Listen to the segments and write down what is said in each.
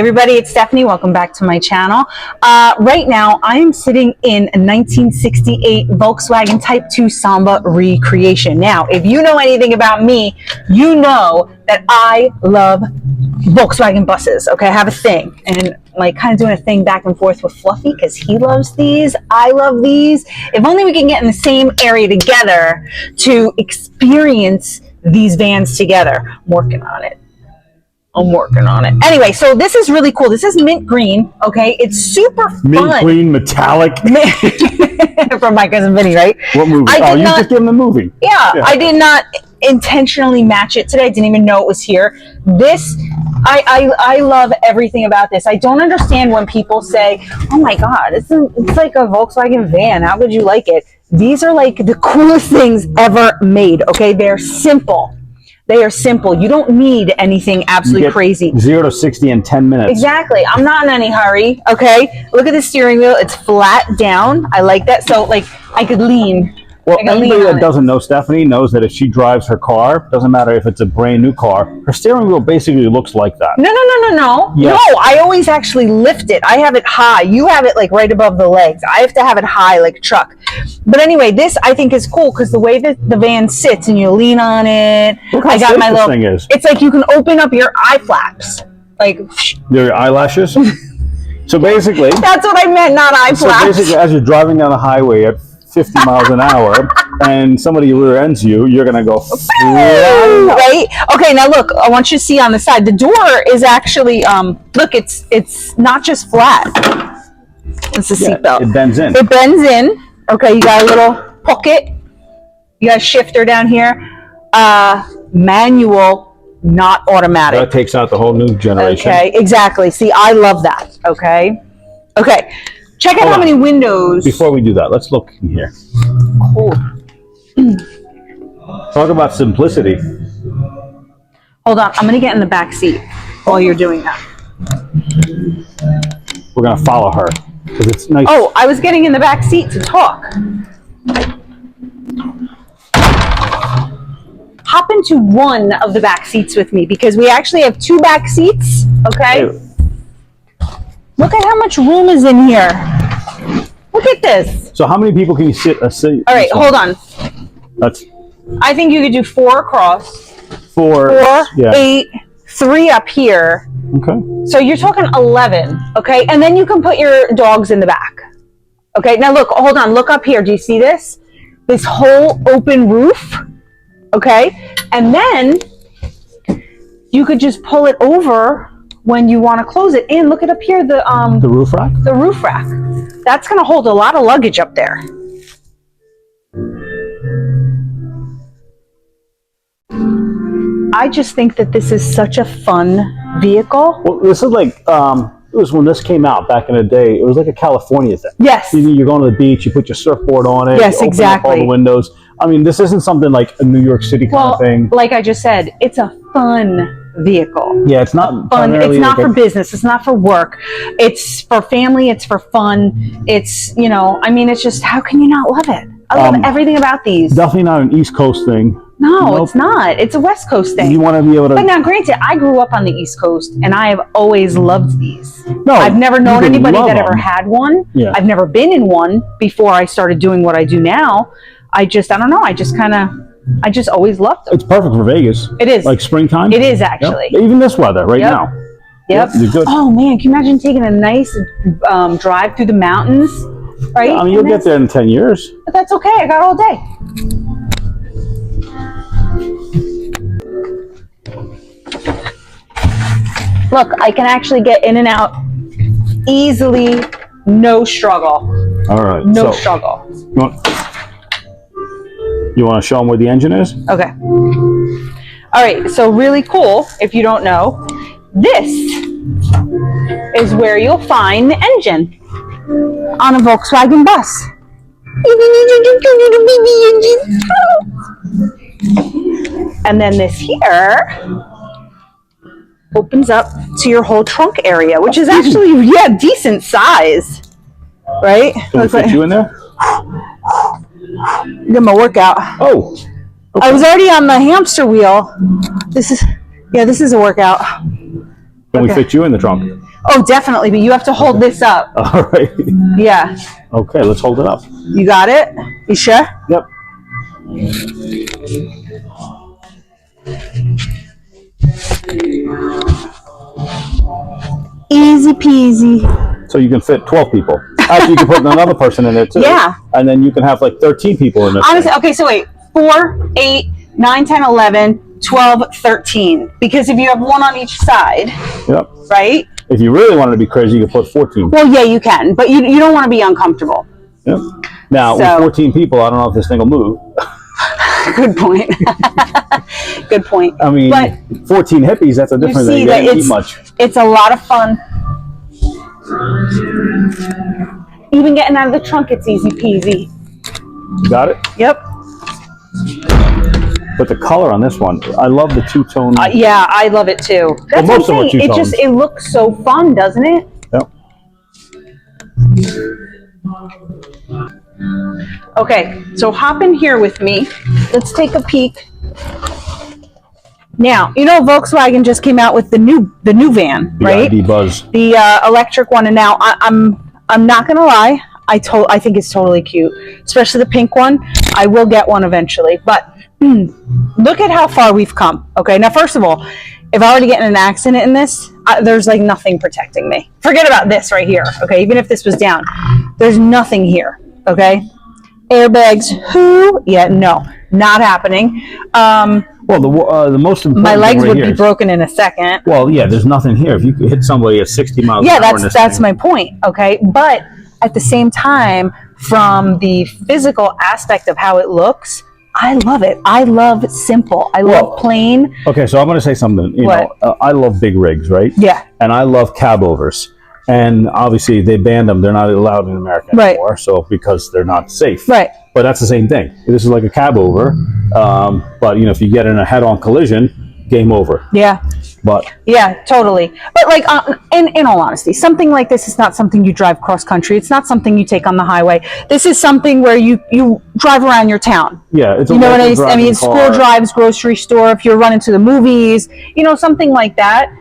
everybody, it's Stephanie. Welcome back to my channel. Right now, I am sitting in a 1968 Volkswagen Type 2 Samba recreation. Now, if you know anything about me, you know that I love Volkswagen buses. Okay, I have a thing, and like kind of doing a thing back and forth with Fluffy because he loves these. I love these. If only we can get in the same area together to experience these vans together. I'm working on it. Anyway, so this is really cool. This is mint green, okay? It's super fun. Mint green, metallic. From my cousin Vinny, right? What movie? You just gave him the movie. Yeah, I did not intentionally match it today. I didn't even know it was here. This, I love everything about this. I don't understand when people say, oh my God, it's like a Volkswagen van. How could you like it? These are like the coolest things ever made, okay? They're simple. They are simple. You don't need anything absolutely crazy. 0 to 60 in 10 minutes. Exactly. I'm not in any hurry, okay? Look at the steering wheel. It's flat down. I like that. So, like, I could lean. Well, anybody that doesn't know Stephanie knows that if she drives her car, doesn't matter if it's a brand new car, her steering wheel basically looks like that. No. Yes. No, I always actually lift it. I have it high. You have it like right above the legs. I have to have it high like a truck. But anyway, this I think is cool because the way that the van sits and you lean on it. Look how straight this thing is. It's like you can open up your eye flaps. Like your eyelashes? So basically that's what I meant, not eye flaps. So basically as you're driving down the highway at 50 miles an hour and somebody rear ends you, you're gonna go right? Okay, now look, I want you to see on the side. The door is actually look, it's not just flat. It's a seatbelt. It bends in. It bends in. Okay, you got a little pocket. You got a shifter down here. Manual, not automatic. That takes out the whole new generation. Okay, exactly. See, I love that. Okay. Check out how many windows. Before we do that, let's look in here. Cool. Talk about simplicity. Hold on, I'm gonna get in the back seat while you're doing that. We're gonna follow her because it's nice. Oh, I was getting in the back seat to talk. Hop into one of the back seats with me because we actually have two back seats. Okay. Hey. Look at how much room is in here. Look at this. So how many people can you sit a seat? All right, hold on. I think you could do 4 across. 4, 8, 3 up here. Okay. So you're talking 11, okay? And then you can put your dogs in the back. Okay, now look, hold on, look up here. Do you see this? This whole open roof, okay? And then you could just pull it over when you want to close it. And look at up here, the roof rack? The roof rack. That's going to hold a lot of luggage up there. I just think that this is such a fun vehicle. Well, this is like, it was when this came out back in the day, it was like a California thing. Yes. You're going to the beach, you put your surfboard on it. Yes, you open up all the windows. I mean, this isn't something like a New York City kind of thing. Like I just said, it's a fun vehicle. Yeah, it's not fun. It's not for business. It's not for work. It's for family. It's for fun. It's, you know, I mean, it's just, how can you not love it? I love everything about these. Definitely not an East Coast thing. No, it's not. It's a West Coast thing. You want to be able to. But now, granted, I grew up on the East Coast, and I have always loved these. No, I've never known anybody that ever had one. Yeah. I've never been in one before I started doing what I do now. I don't know. I just always loved them. It's perfect for Vegas. It is. Like springtime. It is actually. Yep. Even this weather right now. Yep. You're good. Oh man, can you imagine taking a nice drive through the mountains? Right. Yeah, I mean, you'll get there in 10 years. But that's okay. I got all day. Look, I can actually get in and out easily, no struggle. All right. No struggle. You want to show them where the engine is? Okay. All right. So really cool. If you don't know, this is where you'll find the engine on a Volkswagen bus. And then this here opens up to your whole trunk area, which is actually, decent size, right? Can we fit you in there? Get my workout. Oh. Okay. I was already on the hamster wheel. This is a workout. Can we fit you in the trunk? Oh, definitely, but you have to hold this up. All right. Yeah. Okay, let's hold it up. You got it? You sure? Yep. Easy peasy. So you can fit 12 people. Actually, you can put another person in there too. Yeah. And then you can have like 13 people in this Honestly, thing. okay, so wait. 4, 8, 9, 10, 11, 12, 13. Because if you have one on each side, Yep. right? If you really wanted to be crazy, you could put 14. Well, yeah, you can, but you don't want to be uncomfortable. Yep. Now, So- with 14 people, I don't know if this thing will move. Good point. Good point. I mean, but 14 hippies, that's a different thing. see You that didn't eat much. it's a lot of fun. Even getting out of the trunk, it's easy peasy. Got it? Yep. But the color on this one, I love the two-tone. Yeah, I love it too. That's most what I'm of them are saying. two-tones. It looks so fun, doesn't it? Yep. Okay, so hop in here with me. Let's take a peek. Now, you know Volkswagen just came out with the new van, The right? ID Buzz. The electric one, and now I'm not gonna lie, I think it's totally cute, especially the pink one. I will get one eventually, but look at how far we've come. Okay, now first of all, if I were to get in an accident in this, there's like nothing protecting me. Forget about this right here. Okay, even if this was down, there's nothing here. Okay, airbags. Who? Yeah, no, not happening. Well, the most important My thing legs right would here be is- broken in a second. Well, yeah, there's nothing here. If you could hit somebody at 60 miles Yeah, an hour in this that's thing, my point. Okay, but at the same time, from the physical aspect of how it looks, I love it. I love simple. I love plain. Okay, so I'm going to say something. You What? know, I love big rigs, right? Yeah. And I love cab overs. And obviously, they banned them. They're not allowed in America Right. anymore. So because they're not safe. Right. But that's the same thing. This is like a cab over. But you know, if you get in a head-on collision, game over. Yeah. But Yeah, totally. But like, in all honesty, something like this is not something you drive cross country. It's not something you take on the highway. This is something where you drive around your town. yeah, it's a You know what I local mean? I mean, driving school car. drives, grocery store. If you're running to the movies, you know, something like that.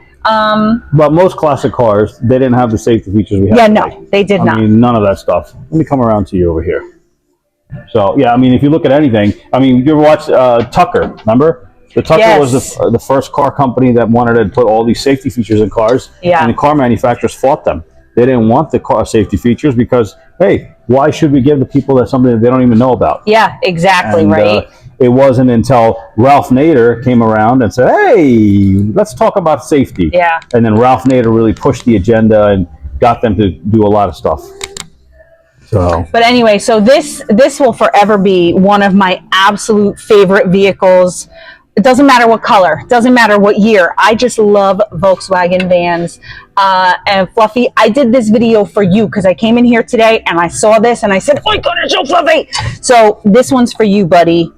But most classic cars, they didn't have the safety features we have Yeah, today. no, they did I not. mean, none of that stuff. Let me come around to you over here. So, yeah, I mean, if you look at anything, I mean, you ever watch Tucker, remember? The Tucker was the first car company that wanted to put all these safety features in cars. Yeah. And the car manufacturers fought them. They didn't want the car safety features because, hey, why should we give the people that something that they don't even know about? Yeah, exactly, And, right? it wasn't until Ralph Nader came around and said, hey, let's talk about safety. Yeah. And then Ralph Nader really pushed the agenda and got them to do a lot of stuff. So, But anyway, so this will forever be one of my absolute favorite vehicles. It doesn't matter what color, doesn't matter what year. I just love Volkswagen vans. And Fluffy, I did this video for you because I came in here today and I saw this and I said, oh my God, it's so fluffy. So this one's for you, buddy.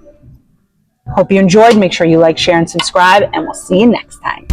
Hope you enjoyed. Make sure you like, share, and subscribe, and we'll see you next time.